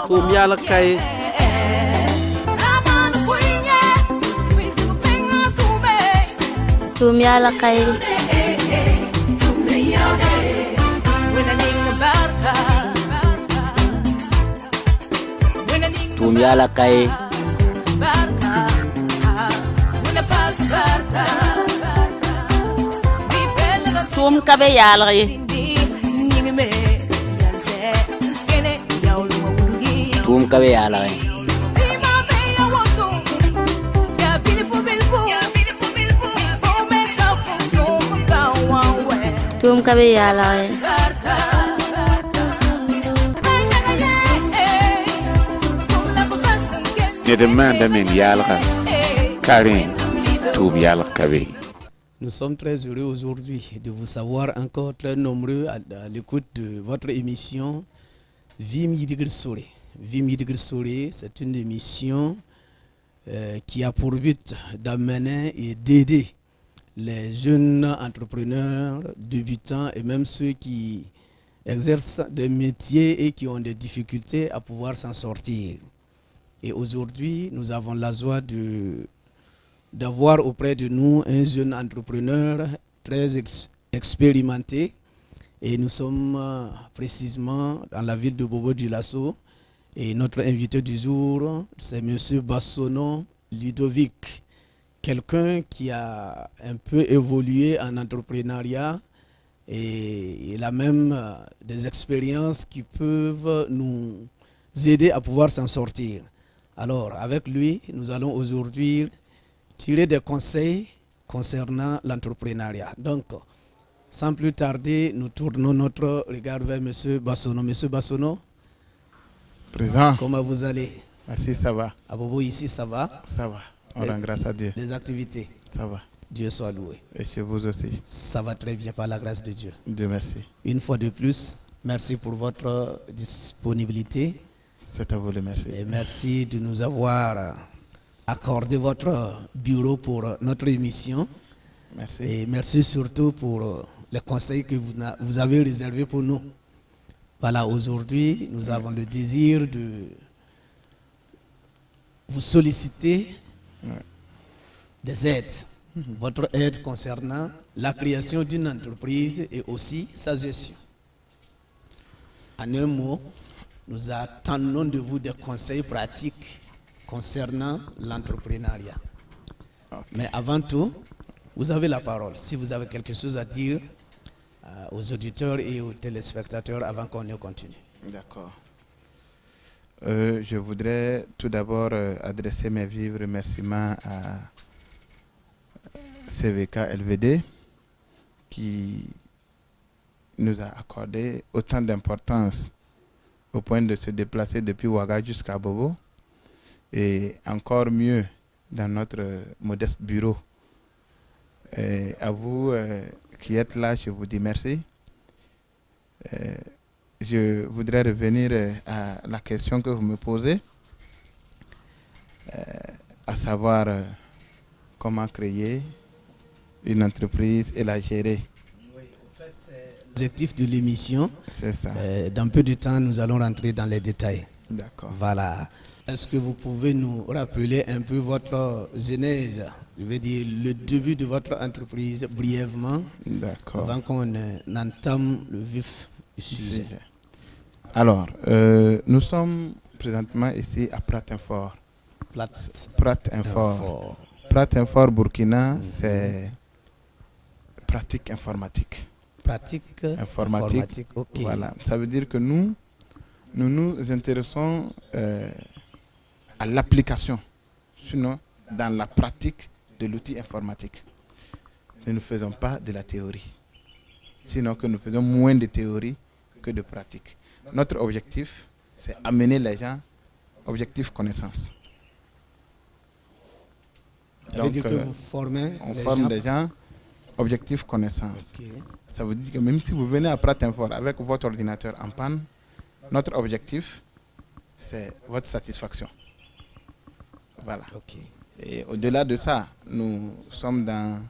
Tum yala kay Tum yala kay Tum yala kay Tum kabe yala kay Tum kabe yala kay Tum kabe yala kay Nous sommes très heureux aujourd'hui de vous savoir encore très nombreux à l'écoute de votre émission Vim Yidigir Sore. Vim Yidigir Sore, c'est une émission qui a pour but d'amener et d'aider les jeunes entrepreneurs, débutants et même ceux qui exercent des métiers et qui ont des difficultés à pouvoir s'en sortir. Et aujourd'hui, nous avons la joie d'avoir auprès de nous un jeune entrepreneur très expérimenté. Et nous sommes précisément dans la ville de Bobo-Dioulasso. Et notre invité du jour, c'est M. Bassono Ludovic. Quelqu'un qui a un peu évolué en entrepreneuriat et il a même des expériences qui peuvent nous aider à pouvoir s'en sortir. Alors, avec lui, nous allons aujourd'hui tirer des conseils concernant l'entrepreneuriat. Donc, sans plus tarder, nous tournons notre regard vers M. Bassono. M. Bassono, Présent. comment vous allez? Merci, ça va. À Bobo, ici, ça va? Ça va. On rend grâce à Dieu. Les activités? Ça va. Dieu soit loué. Et chez vous aussi. Ça va très bien par la grâce de Dieu. Dieu merci. Une fois de plus, merci pour votre disponibilité. C'est à vous le merci. Et merci de nous avoir accordé votre bureau pour notre émission. Merci. Et merci surtout pour les conseils que vous avez réservés pour nous. Voilà, aujourd'hui, nous avons le désir de vous solliciter des aides. Votre aide concernant la création d'une entreprise et aussi sa gestion. En un mot, nous attendons de vous des conseils pratiques concernant l'entrepreneuriat. Okay. Mais avant tout, vous avez la parole. Si vous avez quelque chose à dire aux auditeurs et aux téléspectateurs avant qu'on ne continue. D'accord. Je voudrais tout d'abord adresser mes vifs remerciements à CVK LVD qui nous a accordé autant d'importance au point de se déplacer depuis Ouaga jusqu'à Bobo et encore mieux dans notre modeste bureau. Et à vous qui êtes là, je vous dis merci. Je voudrais revenir à la question que vous me posez, à savoir comment créer une entreprise et la gérer. Oui, en fait, c'est l'objectif de l'émission. C'est ça. Dans peu de temps, nous allons rentrer dans les détails. D'accord. Voilà. Est-ce que vous pouvez nous rappeler un peu votre genèse, je veux dire le début de votre entreprise brièvement, D'accord. avant qu'on entame le vif du sujet. Alors, nous sommes présentement ici à Pratinfort. Pratinfort. Pratinfort, Burkina, c'est pratique informatique. Pratique informatique, ok. Voilà. Ça veut dire que nous nous intéressons à l'application, sinon dans la pratique de l'outil informatique. Nous ne faisons pas de la théorie, sinon que nous faisons moins de théorie que de pratique. Notre objectif, c'est amener les gens objectif connaissance. Ça veut dire que vous formez on forme des gens objectif connaissance. Okay. Ça veut dire que même si vous venez à Pratinfort avec votre ordinateur en panne, notre objectif, c'est votre satisfaction. Voilà. Okay. Et au-delà de ça, nous sommes dans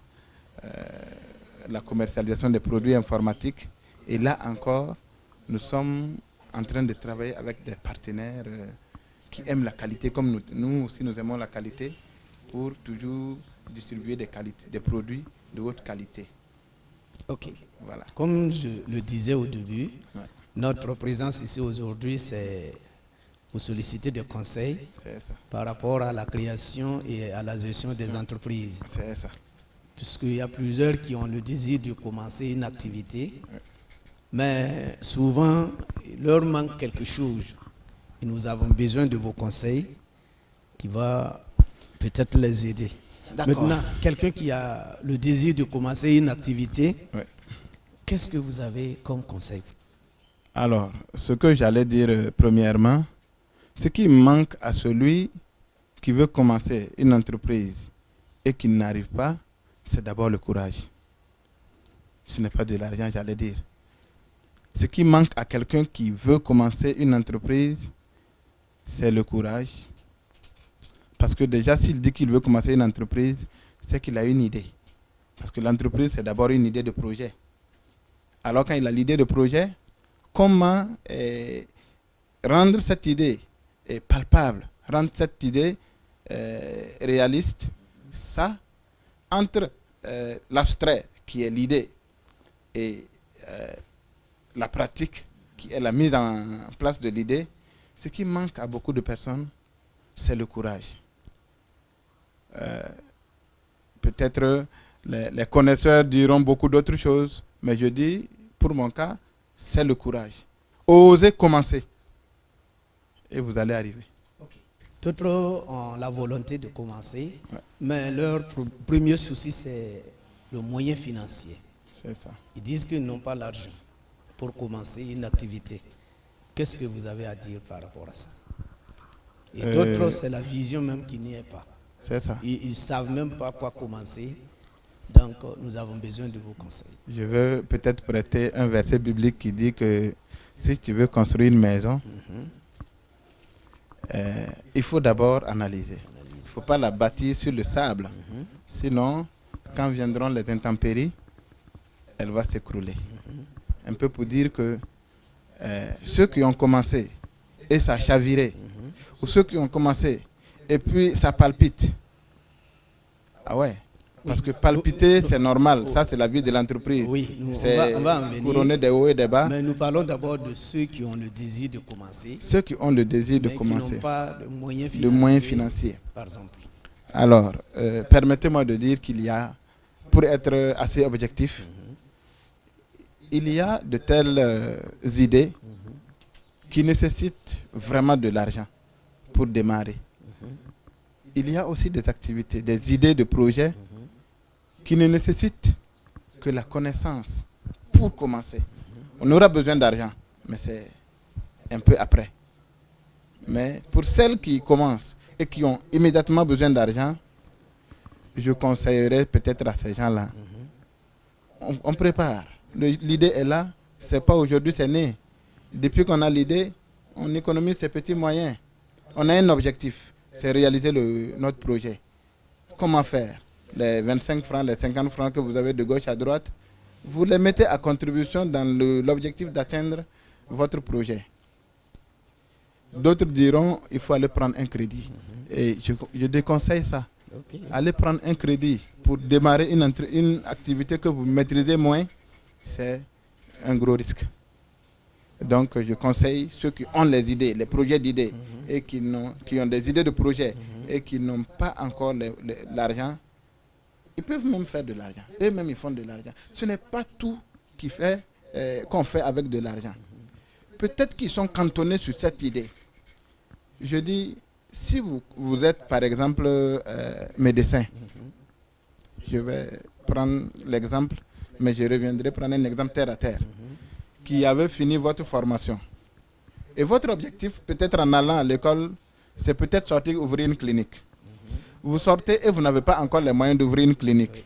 la commercialisation des produits informatiques. Et là encore, nous sommes en train de travailler avec des partenaires qui aiment la qualité, comme nous aussi nous aimons la qualité, pour toujours distribuer des produits de haute qualité. Ok. Voilà. Comme je le disais au début, Ouais. notre présence ici aujourd'hui, c'est pour solliciter des conseils C'est ça. par rapport à la création et à la gestion des entreprises. C'est ça. Puisqu'il y a plusieurs qui ont le désir de commencer une activité, mais souvent, il leur manque quelque chose. Et nous avons besoin de vos conseils qui va peut-être les aider. D'accord. Maintenant, quelqu'un qui a le désir de commencer une activité, Ouais. qu'est-ce que vous avez comme conseil? Alors, ce que j'allais dire premièrement, ce qui manque à celui qui veut commencer une entreprise et qui n'arrive pas, c'est d'abord le courage. Ce n'est pas de l'argent, j'allais dire. Ce qui manque à quelqu'un qui veut commencer une entreprise, c'est le courage. Parce que déjà, s'il dit qu'il veut commencer une entreprise, c'est qu'il a une idée. Parce que l'entreprise, c'est d'abord une idée de projet. Alors quand il a l'idée de projet, comment rendre cette idée palpable, rendre cette idée réaliste, ça, entre l'abstrait qui est l'idée et la pratique qui est la mise en place de l'idée, ce qui manque à beaucoup de personnes, c'est le courage. Peut-être les connaisseurs diront beaucoup d'autres choses, mais je dis, pour mon cas, c'est le courage. Osez commencer et vous allez arriver. D'autres ont la volonté de commencer, Ouais. mais leur premier souci, c'est le moyen financier. C'est ça. Ils disent qu'ils n'ont pas l'argent pour commencer une activité. Qu'est-ce que vous avez à dire par rapport à ça? Et d'autres, c'est la vision même qui n'y est pas. C'est ça. Ils ne savent même pas quoi commencer. Donc, nous avons besoin de vos conseils. Je veux peut-être prêter un verset biblique qui dit que si tu veux construire une maison, il faut d'abord analyser. Il ne faut pas la bâtir sur le sable. Sinon, quand viendront les intempéries, elle va s'écrouler. Un peu pour dire que ceux qui ont commencé et ça a chaviré, ou ceux qui ont commencé et puis ça palpite. Ah ouais. Parce que palpiter, c'est normal. Ça, c'est la vie de l'entreprise. Oui, C'est on va en venir. couronner des hauts et des bas. Mais nous parlons d'abord de ceux qui ont le désir de commencer, Ceux qui ont le désir de mais qui commencer, n'ont pas de moyens de financiers, moyens financiers. par exemple. Alors, permettez-moi de dire qu'il y a, pour être assez objectif, il y a de telles idées qui nécessitent vraiment de l'argent pour démarrer. Il y a aussi des activités, des idées de projets qui ne nécessitent que la connaissance pour commencer. On aura besoin d'argent, mais c'est un peu après. Mais pour celles qui commencent et qui ont immédiatement besoin d'argent, je conseillerais peut-être à ces gens-là. On prépare. L'idée est là. C'est pas aujourd'hui, c'est né. Depuis qu'on a l'idée, on économise ses petits moyens. On a un objectif, c'est réaliser notre projet. Comment faire? Les 25 francs, les 50 francs que vous avez de gauche à droite, vous les mettez à contribution dans l'objectif d'atteindre votre projet. D'autres diront il faut aller prendre un crédit. Et je déconseille ça. Ok. Aller prendre un crédit pour démarrer une activité que vous maîtrisez moins, c'est un gros risque. Donc je conseille ceux qui ont les idées, les projets d'idées, et qui ont des idées de projets et qui n'ont pas encore l'argent, ils peuvent même faire de l'argent. Eux-mêmes, ils font de l'argent. Ce n'est pas tout qu'on fait avec de l'argent. Peut-être qu'ils sont cantonnés sur cette idée. Je dis, si vous êtes par exemple médecin, je vais prendre l'exemple, mais je reviendrai prendre un exemple terre à terre, qui avait fini votre formation. Et votre objectif, peut-être en allant à l'école, c'est peut-être sortir ouvrir une clinique. Vous sortez et vous n'avez pas encore les moyens d'ouvrir une clinique.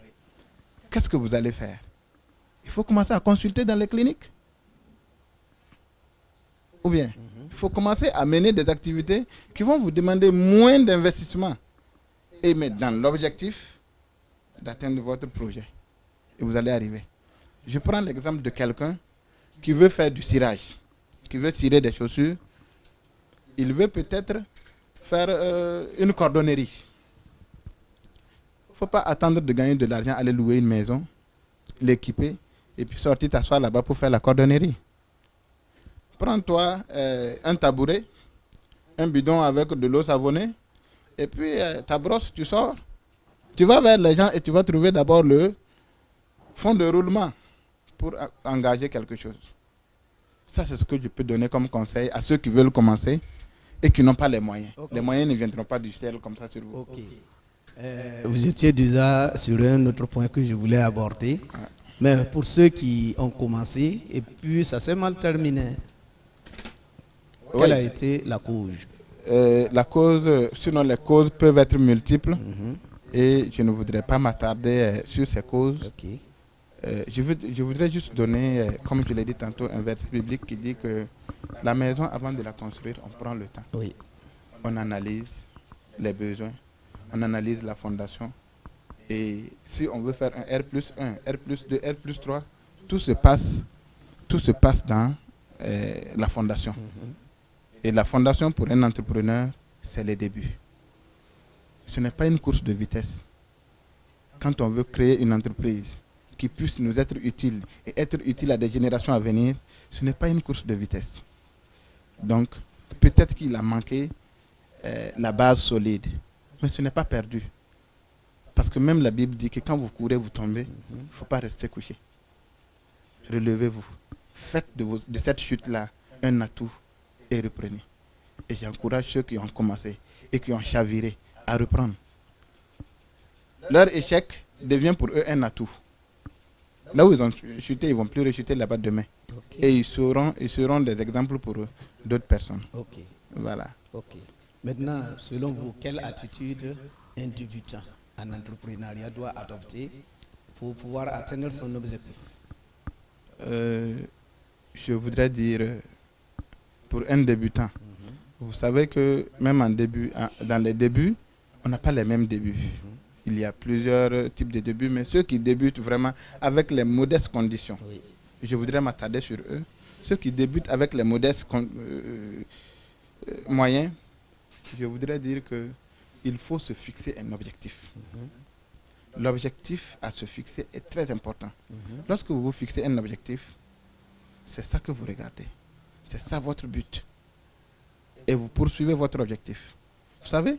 Qu'est-ce que vous allez faire? Il faut commencer à consulter dans les cliniques. Ou bien, il faut commencer à mener des activités qui vont vous demander moins d'investissement. Et mettre dans l'objectif d'atteindre votre projet. et vous allez arriver. Je prends l'exemple de quelqu'un qui veut faire du cirage, qui veut tirer des chaussures. Il veut peut-être faire une cordonnerie. Il ne faut pas attendre de gagner de l'argent, aller louer une maison, l'équiper, et puis sortir t'asseoir là-bas pour faire la cordonnerie. Prends-toi un tabouret, un bidon avec de l'eau savonnée, et puis ta brosse, tu sors. Tu vas vers les gens et tu vas trouver d'abord le fond de roulement pour engager quelque chose. Ça, c'est ce que je peux donner comme conseil à ceux qui veulent commencer et qui n'ont pas les moyens. Okay. Les moyens ne viendront pas du ciel comme ça sur vous. Okay. Vous étiez déjà sur un autre point que je voulais aborder. Ouais. Mais pour ceux qui ont commencé et puis ça s'est mal terminé, quelle a été la cause? La cause, sinon les causes peuvent être multiples et je ne voudrais pas m'attarder sur ces causes. Okay. Je voudrais juste donner, comme je l'ai dit tantôt, un verset biblique qui dit que la maison, avant de la construire, on prend le temps. Oui. On analyse les besoins, on analyse la fondation. Et si on veut faire un R+1, R+2, R+3, tout se passe dans la fondation. Et la fondation pour un entrepreneur, c'est les débuts. Ce n'est pas une course de vitesse. Quand on veut créer une entreprise qui puisse nous être utile et être utile à des générations à venir, ce n'est pas une course de vitesse. Donc, peut-être qu'il a manqué la base solide, mais ce n'est pas perdu. Parce que même la Bible dit que quand vous courez, vous tombez, il ne faut pas rester couché. Relevez-vous. Faites de cette chute-là un atout et reprenez. Et j'encourage ceux qui ont commencé et qui ont chaviré à reprendre. Leur échec devient pour eux un atout. Là où ils ont chuté, ils ne vont plus rechuter là-bas demain. Okay. Et ils seront des exemples pour d'autres personnes. Okay. Voilà. Okay. Maintenant, selon vous, quelle attitude un débutant en entrepreneuriat doit adopter pour pouvoir atteindre son objectif? Je voudrais dire, pour un débutant, vous savez que même dans les débuts, on n'a pas les mêmes débuts. Il y a plusieurs types de débuts, mais ceux qui débutent vraiment avec les modestes conditions, oui. Je voudrais m'attarder sur eux. Ceux qui débutent avec les modestes moyens, je voudrais dire qu'il faut se fixer un objectif. L'objectif à se fixer est très important. Lorsque vous vous fixez un objectif, c'est ça que vous regardez. C'est ça votre but. Et vous poursuivez votre objectif. Vous savez,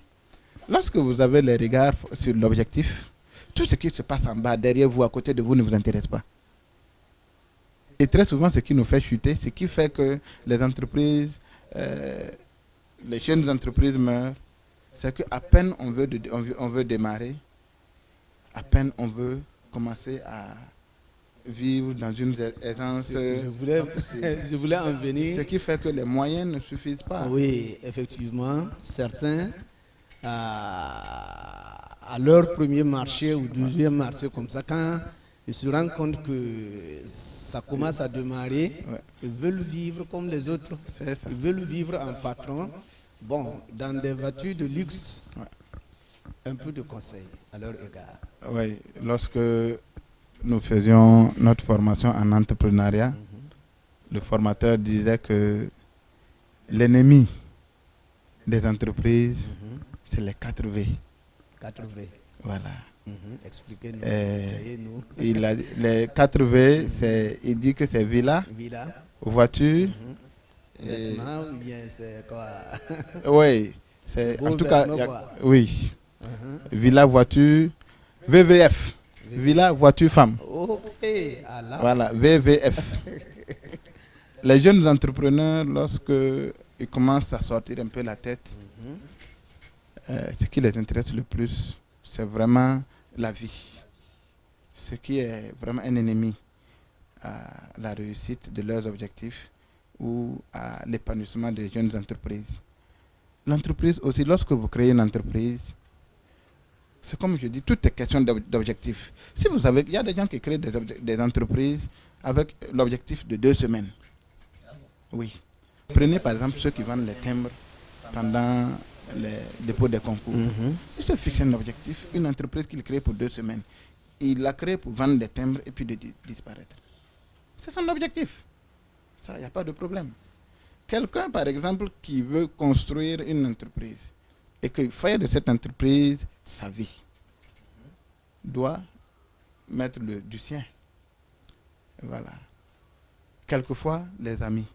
lorsque vous avez les regards sur l'objectif, tout ce qui se passe en bas, derrière vous, à côté de vous, ne vous intéresse pas. Et très souvent, ce qui nous fait chuter, ce qui fait que les entreprises, les jeunes entreprises meurent, c'est qu'à peine on veut démarrer, à peine on veut commencer à vivre dans une aisance. Je voulais en venir. Ce qui fait que les moyens ne suffisent pas. Oui, effectivement, certains, à leur premier marché ou deuxième marché comme ça, quand ils se rendent compte que ça commence à démarrer, ouais. Ils veulent vivre comme les autres. Ils veulent vivre en patron. Bon, dans des voitures de luxe, ouais. Un peu de conseils à leur égard. Oui, lorsque nous faisions notre formation en entrepreneuriat, le formateur disait que l'ennemi des entreprises, c'est les 4 V. 4 V. Voilà. Expliquez-nous. Les 4 V, il dit que c'est villa, voiture. Vêtements, ou bien c'est quoi? Oui, c'est en tout cas, oui. Villa, voiture, VVF. Villa, voiture, femme. Ok. Voilà, VVF. Les jeunes entrepreneurs, lorsqu'ils commencent à sortir un peu la tête, ce qui les intéresse le plus, c'est vraiment la vie. Ce qui est vraiment un ennemi à la réussite de leurs objectifs ou à l'épanouissement des jeunes entreprises. L'entreprise aussi, lorsque vous créez une entreprise, c'est comme je dis, tout est question d'objectifs. Si vous savez qu'il y a des gens qui créent des entreprises avec l'objectif de 2 semaines. Oui. Prenez par exemple ceux qui vendent les timbres pendant les dépôts des concours. Ils se fixent un objectif, une entreprise qu'ils créent pour 2 semaines. Il l'a créé pour vendre des timbres et puis de disparaître. C'est son objectif. Ça, il n'y a pas de problème. Quelqu'un, par exemple, qui veut construire une entreprise et qu'il fait de cette entreprise sa vie, doit mettre du sien. Voilà. Quelquefois, les amis,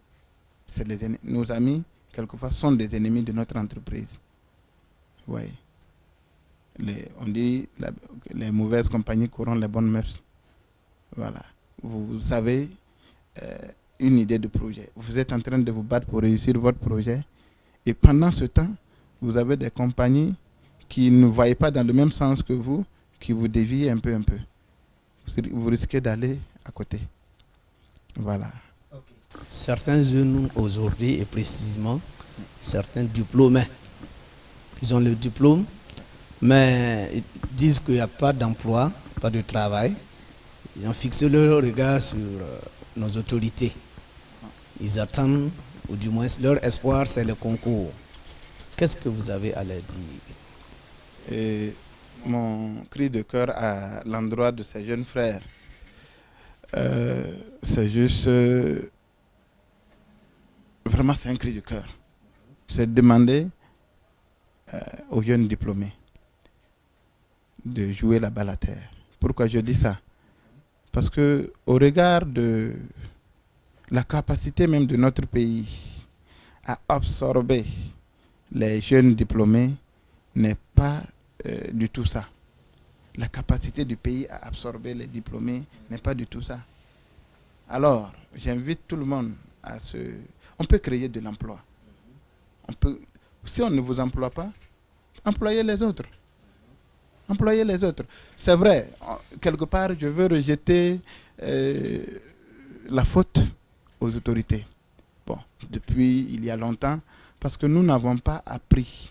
nos amis, quelquefois, sont des ennemis de notre entreprise. Vous voyez. On dit les mauvaises compagnies corrompent les bonnes mœurs. Voilà. Vous avez une idée de projet. Vous êtes en train de vous battre pour réussir votre projet. Et pendant ce temps, vous avez des compagnies qui ne voient pas dans le même sens que vous, qui vous dévient un peu. Vous risquez d'aller à côté. Voilà. Certains jeunes aujourd'hui, et précisément, certains diplômés, ils ont le diplôme, mais ils disent qu'il n'y a pas d'emploi, pas de travail. Ils ont fixé leur regard sur nos autorités. Ils attendent, ou du moins leur espoir, c'est le concours. Qu'est-ce que vous avez à leur dire? Et mon cri de cœur à l'endroit de ces jeunes frères, c'est juste... vraiment, c'est un cri de cœur. C'est demander aux jeunes diplômés de jouer la balle à terre. Pourquoi je dis ça? Parce que au regard de la capacité même de notre pays à absorber les jeunes diplômés n'est pas du tout ça. La capacité du pays à absorber les diplômés n'est pas du tout ça. Alors, j'invite tout le monde à se... On peut créer de l'emploi. Si on ne vous emploie pas, employez les autres. Employez les autres. C'est vrai, quelque part, je veux rejeter la faute aux autorités. Bon, depuis il y a longtemps, parce que nous n'avons pas appris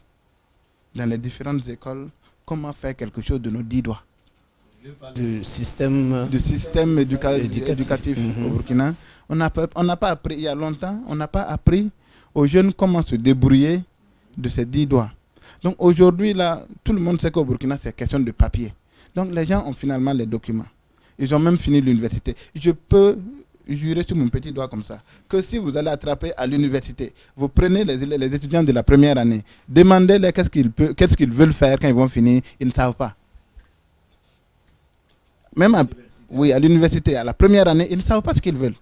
dans les différentes écoles comment faire quelque chose de nos 10 doigts. Du système éducatif au Burkina. On n'a pas appris, il y a longtemps, on n'a pas appris aux jeunes comment se débrouiller de ces 10 doigts. Donc aujourd'hui, là, tout le monde sait qu'au Burkina, c'est question de papier. Donc les gens ont finalement les documents. Ils ont même fini l'université. Je peux jurer sur mon petit doigt comme ça, que si vous allez attraper à l'université, vous prenez les étudiants de la première année, demandez-les qu'est-ce qu'ils veulent faire quand ils vont finir, ils ne savent pas. Même à l'université, à la première année, ils ne savent pas ce qu'ils veulent.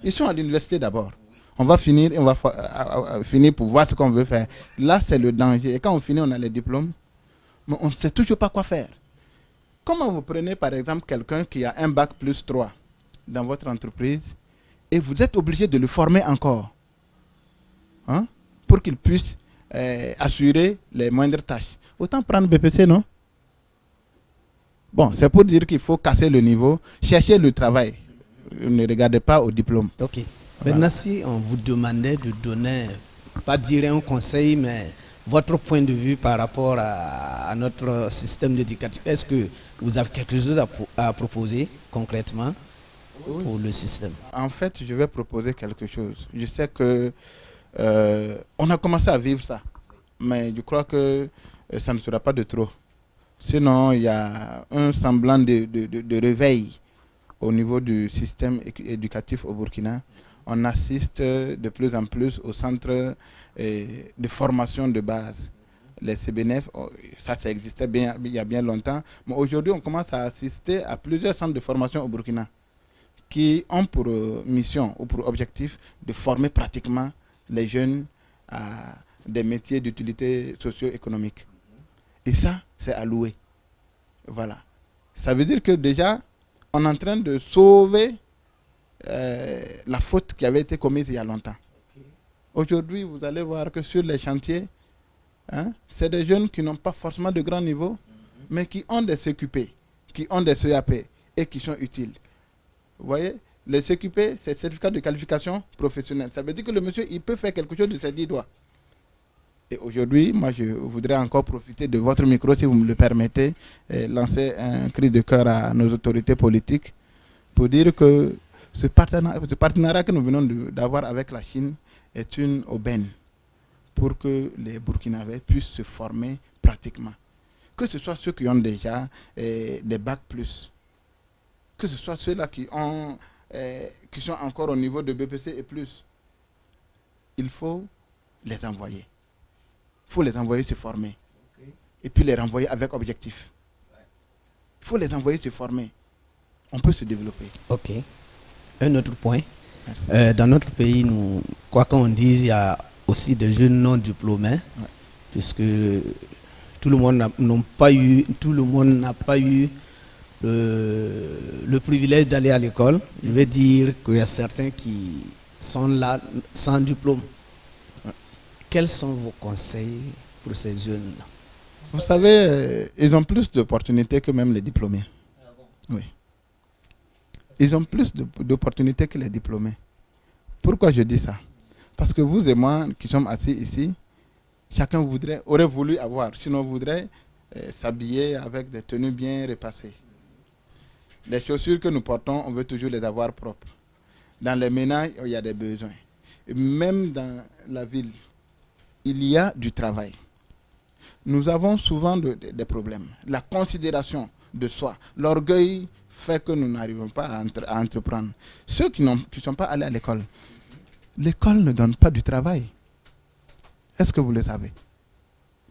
Ils sont à l'université d'abord. On va finir finir pour voir ce qu'on veut faire. Là, c'est le danger. Et quand on finit, on a les diplômes, mais on ne sait toujours pas quoi faire. Comment vous prenez, par exemple, quelqu'un qui a un bac plus 3 dans votre entreprise et vous êtes obligé de le former encore pour qu'il puisse assurer les moindres tâches. Autant prendre BPC, non? Bon, c'est pour dire qu'il faut casser le niveau, chercher le travail. Ne regardez pas au diplôme. Ok. Maintenant, si on vous demandait de donner, pas dire un conseil, mais votre point de vue par rapport à notre système éducatif, est-ce que vous avez quelque chose à proposer concrètement pour le système? En fait, je vais proposer quelque chose. Je sais que on a commencé à vivre ça, mais je crois que ça ne sera pas de trop. Sinon, il y a un semblant de réveil au niveau du système éducatif au Burkina. On assiste de plus en plus aux centres de formation de base. Les CBNF, ça existait bien, il y a bien longtemps. Mais aujourd'hui, on commence à assister à plusieurs centres de formation au Burkina qui ont pour mission ou pour objectif de former pratiquement les jeunes à des métiers d'utilité socio-économique. Et ça, c'est à louer. Voilà. Ça veut dire que déjà, on est en train de sauver la faute qui avait été commise il y a longtemps. Aujourd'hui, vous allez voir que sur les chantiers, c'est des jeunes qui n'ont pas forcément de grand niveau, mais qui ont des CQP, qui ont des CAP et qui sont utiles. Vous voyez, les CQP, c'est certificat de qualification professionnelle. Ça veut dire que le monsieur, il peut faire quelque chose de ses 10 doigts. Et aujourd'hui, moi, je voudrais encore profiter de votre micro, si vous me le permettez, et lancer un cri de cœur à nos autorités politiques pour dire que ce partenariat que nous venons d'avoir avec la Chine est une aubaine pour que les Burkinabés puissent se former pratiquement. que ce soit ceux qui ont déjà des bacs plus, que ce soit ceux-là qui sont encore au niveau de BPC et plus, il faut les envoyer. Il faut les envoyer se former. Et puis les renvoyer avec objectif. Il faut les envoyer se former. On peut se développer. Ok. Un autre point. Merci. Dans notre pays, nous, quoi qu'on dise, il y a aussi des jeunes non diplômés, puisque tout le monde n'a pas eu le privilège d'aller à l'école. Je veux dire qu'il y a certains qui sont là sans diplôme. Quels sont vos conseils pour ces jeunes-là? Vous savez, ils ont plus d'opportunités que même les diplômés. Oui. Ils ont plus d'opportunités que les diplômés. Pourquoi je dis ça? Parce que vous et moi, qui sommes assis ici, chacun aurait voulu avoir, sinon voudrait s'habiller avec des tenues bien repassées. Les chaussures que nous portons, on veut toujours les avoir propres. Dans les ménages, il y a des besoins. Et même dans la ville, il y a du travail. Nous avons souvent des problèmes. La considération de soi, l'orgueil fait que nous n'arrivons pas à entreprendre. Ceux qui ne sont pas allés à l'école ne donne pas du travail. Est-ce que vous le savez?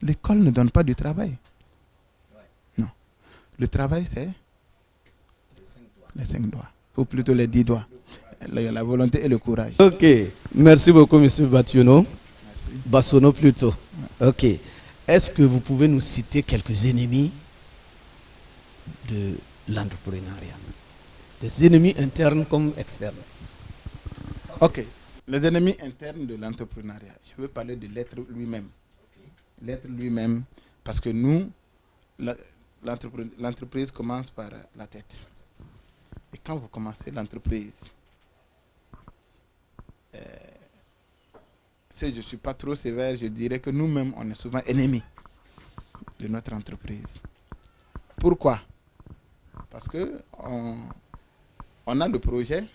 L'école ne donne pas du travail. Non. Le travail, c'est les 5 doigts. Ou plutôt les 10 doigts. La volonté et le courage. Ok. Merci beaucoup, M. Bationo. Bassono plutôt. Ok. Est-ce que vous pouvez nous citer quelques ennemis de l'entrepreneuriat? Des ennemis internes comme externes. Ok. Les ennemis internes de l'entrepreneuriat. Je veux parler de l'être lui-même. L'être lui-même, parce que nous, l'entreprise commence par la tête. Et quand vous commencez l'entreprise, si je ne suis pas trop sévère, je dirais que nous-mêmes, on est souvent ennemis de notre entreprise. Pourquoi? Parce qu'on a le projet,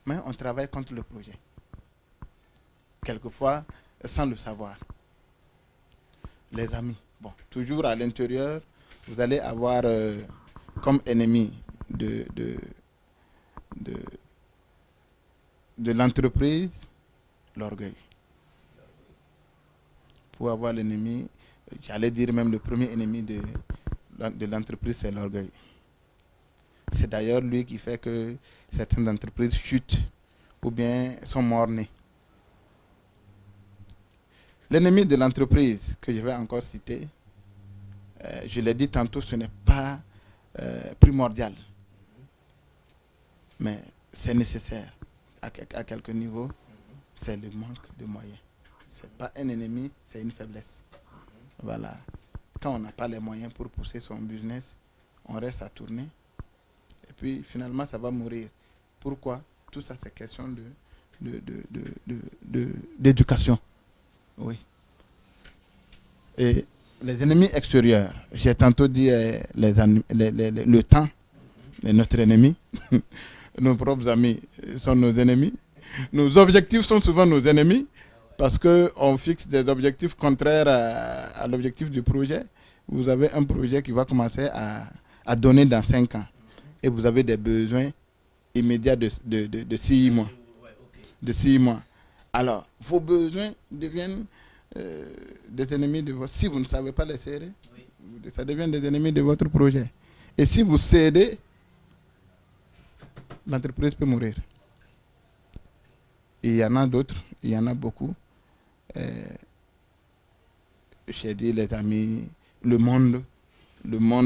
mais on travaille contre le projet. Quelquefois, sans le savoir. Les amis. Bon, toujours à l'intérieur, vous allez avoir comme ennemi de l'entreprise l'orgueil. Pour avoir l'ennemi, j'allais dire même le premier ennemi de l'entreprise, c'est l'orgueil. C'est d'ailleurs lui qui fait que certaines entreprises chutent ou bien sont mort-nées. L'ennemi de l'entreprise que je vais encore citer, je l'ai dit tantôt, ce n'est pas primordial. Mais c'est nécessaire à quelques niveaux. C'est le manque de moyens. Ce n'est pas un ennemi, c'est une faiblesse. Voilà. Quand on n'a pas les moyens pour pousser son business, on reste à tourner. Et puis finalement, ça va mourir. Pourquoi? Tout ça, c'est question d'éducation. Oui. Et les ennemis extérieurs, j'ai tantôt dit le temps est notre ennemi. Nos propres amis sont nos ennemis. Nos objectifs sont souvent nos ennemis parce qu'on fixe des objectifs contraires à l'objectif du projet. Vous avez un projet qui va commencer à donner dans 5 ans et vous avez des besoins immédiats de 6 mois. De 6 mois. Alors, vos besoins deviennent des ennemis de votre... Si vous ne savez pas les serrer, ça devient des ennemis de votre projet. Et si vous cédez, l'entreprise peut mourir. Et il y en a d'autres, il y en a beaucoup. J'ai dit les amis, le monde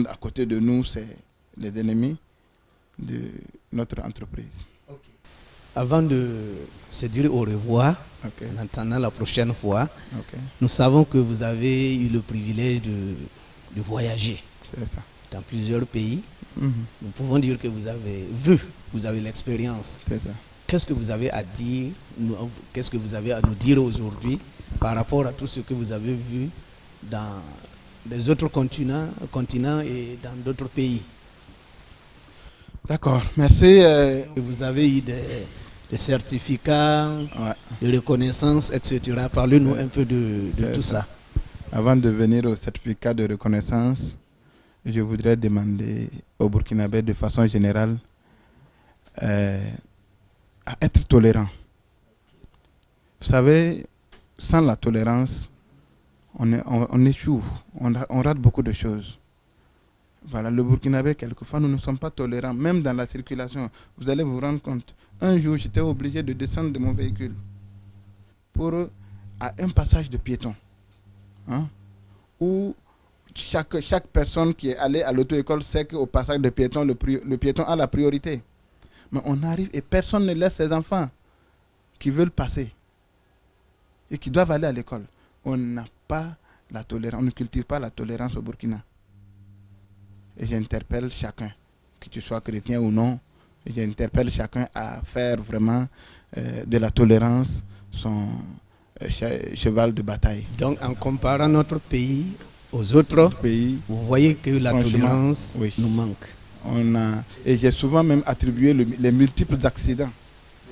à côté de nous, c'est les ennemis de notre entreprise. Okay. Avant de se dire au revoir, en attendant la prochaine fois, nous savons que vous avez eu le privilège de voyager dans plusieurs pays. Nous pouvons dire que vous avez vu, vous avez l'expérience. Qu'est-ce que vous avez à dire, qu'est-ce que vous avez à nous dire aujourd'hui par rapport à tout ce que vous avez vu dans les autres continents et dans d'autres pays? D'accord, merci. Vous avez eu des certificats, de reconnaissance, etc. Parlez-nous un peu de tout ça. Avant de venir au certificat de reconnaissance, je voudrais demander aux Burkinabés de façon générale à être tolérants. Vous savez, sans la tolérance, on échoue, on rate beaucoup de choses. Voilà, le Burkinabé, quelquefois, nous ne sommes pas tolérants, même dans la circulation. Vous allez vous rendre compte. Un jour, j'étais obligé de descendre de mon véhicule à un passage de piétons, hein, où chaque personne qui est allée à l'auto-école sait qu'au passage de piétons, le piéton a la priorité. Mais on arrive et personne ne laisse ses enfants qui veulent passer et qui doivent aller à l'école. On n'a pas la tolérance, on ne cultive pas la tolérance au Burkina. Et j'interpelle chacun, que tu sois chrétien ou non, j'interpelle chacun à faire vraiment de la tolérance son cheval de bataille. Donc en comparant notre pays aux autres pays, vous voyez que la tolérance nous manque. Et j'ai souvent même attribué les multiples accidents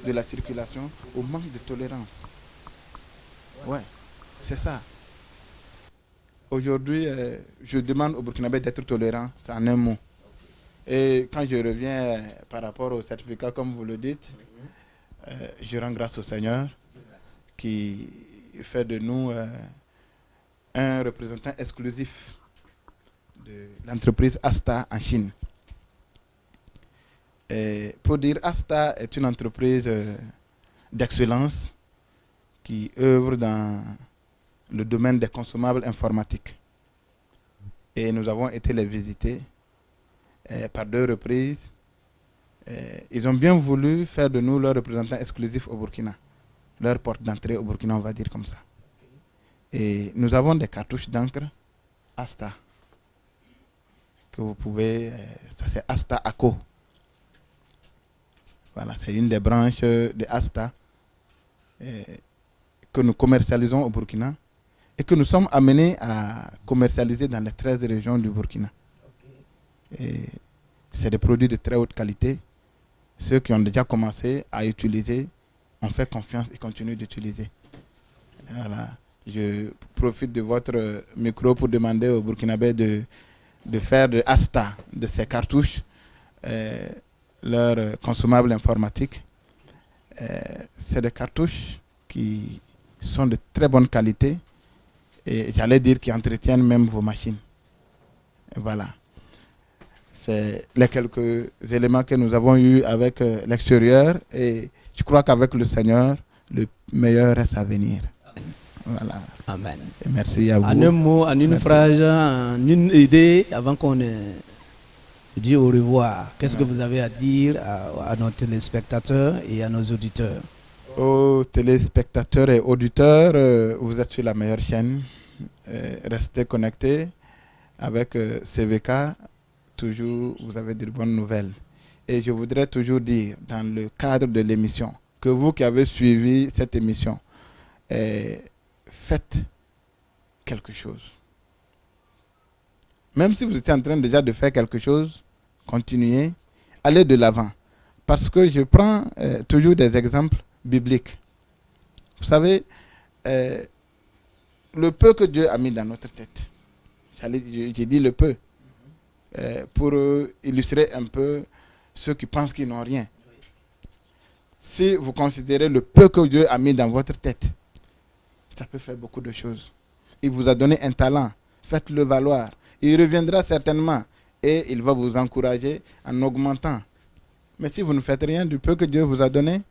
de la circulation au manque de tolérance. Ouais, c'est ça. Aujourd'hui, je demande aux Burkinabés d'être tolérants, c'est en un mot. Et quand je reviens par rapport au certificat, comme vous le dites, je rends grâce au Seigneur qui fait de nous un représentant exclusif de l'entreprise Asta en Chine. Et pour dire, Asta est une entreprise d'excellence qui œuvre dans le domaine des consommables informatiques. Et nous avons été les visiter par 2 reprises. Ils ont bien voulu faire de nous leur représentant exclusif au Burkina. Leur porte d'entrée au Burkina, on va dire comme ça. Et nous avons des cartouches d'encre Asta. Que vous pouvez... ça c'est Asta Aco. Voilà, c'est une des branches de Asta que nous commercialisons au Burkina et que nous sommes amenés à commercialiser dans les 13 régions du Burkina. C'est des produits de très haute qualité. Ceux qui ont déjà commencé à utiliser ont fait confiance et continuent d'utiliser. Voilà. Je profite de votre micro pour demander aux Burkinabés de faire de Asta, de ces cartouches, leur consommable informatique. C'est des cartouches qui sont de très bonne qualité et j'allais dire qui entretiennent même vos machines. Et voilà. C'est les quelques éléments que nous avons eus avec l'extérieur et je crois qu'avec le Seigneur, le meilleur reste à venir. Voilà. Amen. Et merci à vous. En un mot, en une phrase, en une idée, avant qu'on dit au revoir, qu'est-ce que vous avez à dire à nos téléspectateurs et à nos auditeurs? Aux téléspectateurs et auditeurs, vous êtes sur la meilleure chaîne. Restez connectés avec CVK. Toujours, vous avez de bonnes nouvelles. Et je voudrais toujours dire, dans le cadre de l'émission, que vous qui avez suivi cette émission, faites quelque chose. Même si vous étiez en train déjà de faire quelque chose, continuez, allez de l'avant. Parce que je prends toujours des exemples bibliques. Vous savez, le peu que Dieu a mis dans notre tête, j'ai dit le peu, pour illustrer un peu ceux qui pensent qu'ils n'ont rien. Si vous considérez le peu que Dieu a mis dans votre tête, ça peut faire beaucoup de choses. Il vous a donné un talent, faites-le valoir. Il reviendra certainement et il va vous encourager en augmentant. Mais si vous ne faites rien du peu que Dieu vous a donné,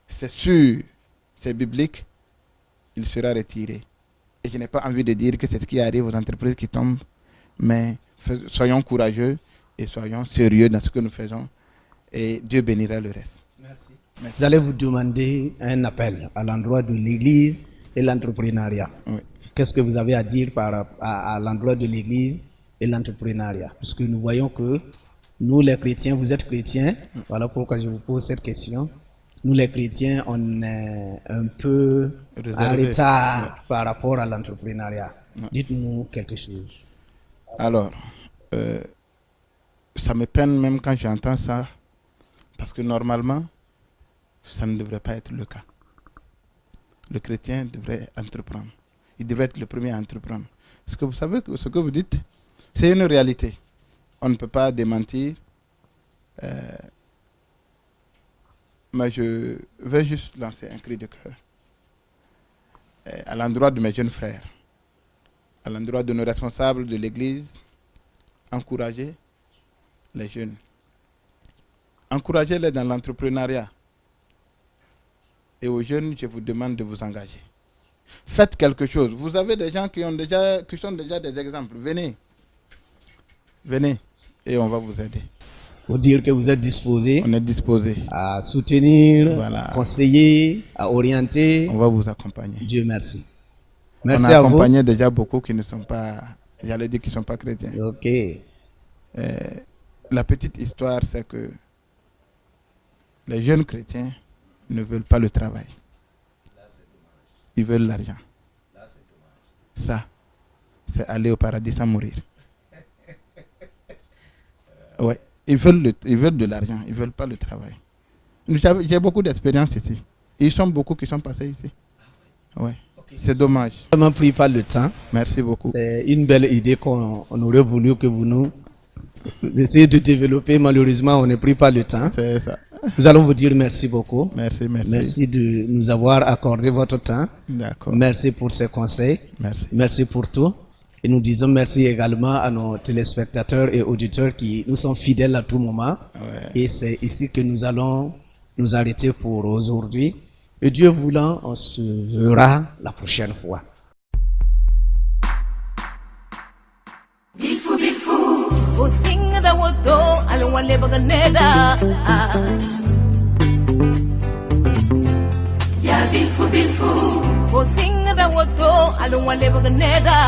c'est sûr, c'est biblique, il sera retiré. Et je n'ai pas envie de dire que c'est ce qui arrive aux entreprises qui tombent, mais soyons courageux et soyons sérieux dans ce que nous faisons et Dieu bénira le reste. Merci. Vous allez vous demander un appel à l'endroit de l'Église et l'entrepreneuriat. Oui. Qu'est-ce que vous avez à dire à l'endroit de l'Église et l'entrepreneuriat? Parce que nous voyons que nous les chrétiens, vous êtes chrétiens, voilà pourquoi je vous pose cette question. Nous les chrétiens, on est un peu en retard par rapport à l'entrepreneuriat. Dites-nous quelque chose. Alors, ça me peine même quand j'entends ça, parce que normalement, ça ne devrait pas être le cas. Le chrétien devrait entreprendre. Il devrait être le premier à entreprendre. Parce que vous savez que ce que vous dites, c'est une réalité. On ne peut pas démentir. Mais je veux juste lancer un cri de cœur à l'endroit de mes jeunes frères, à l'endroit de nos responsables de l'Église. Encouragez les jeunes. Encouragez-les dans l'entrepreneuriat. Et aux jeunes, je vous demande de vous engager. Faites quelque chose. Vous avez des gens qui sont déjà des exemples. Venez et on va vous aider. Pour dire que vous êtes disposé. On est disposé À soutenir, Voilà. à conseiller, à orienter. On va vous accompagner. Dieu merci. On Merci a à vous. accompagné déjà beaucoup qui ne sont pas, j'allais dire qui ne sont pas chrétiens. Ok. La petite histoire, c'est que les jeunes chrétiens ne veulent pas le travail. Ils veulent l'argent. Ça, c'est aller au paradis sans mourir. Ouais. Ils veulent de l'argent, ils ne veulent pas le travail. J'ai beaucoup d'expérience ici. Ils sont beaucoup qui sont passés ici. Ouais. C'est dommage. Vraiment pris pas le temps. Merci beaucoup. C'est une belle idée qu'on aurait voulu que vous nous essayez de développer. Malheureusement, on ne pris pas le temps. C'est ça. Nous allons vous dire merci beaucoup. Merci. Merci de nous avoir accordé votre temps. D'accord. Merci pour ces conseils. Merci. Merci pour tout. Et nous disons merci également à nos téléspectateurs et auditeurs qui nous sont fidèles à tout moment. Ouais. Et c'est ici que nous allons nous arrêter pour aujourd'hui. Et Dieu voulant, on se verra la prochaine fois. Bilfu o singa da woto alwale baganeda ya bilfu o singa da woto alwale baganeda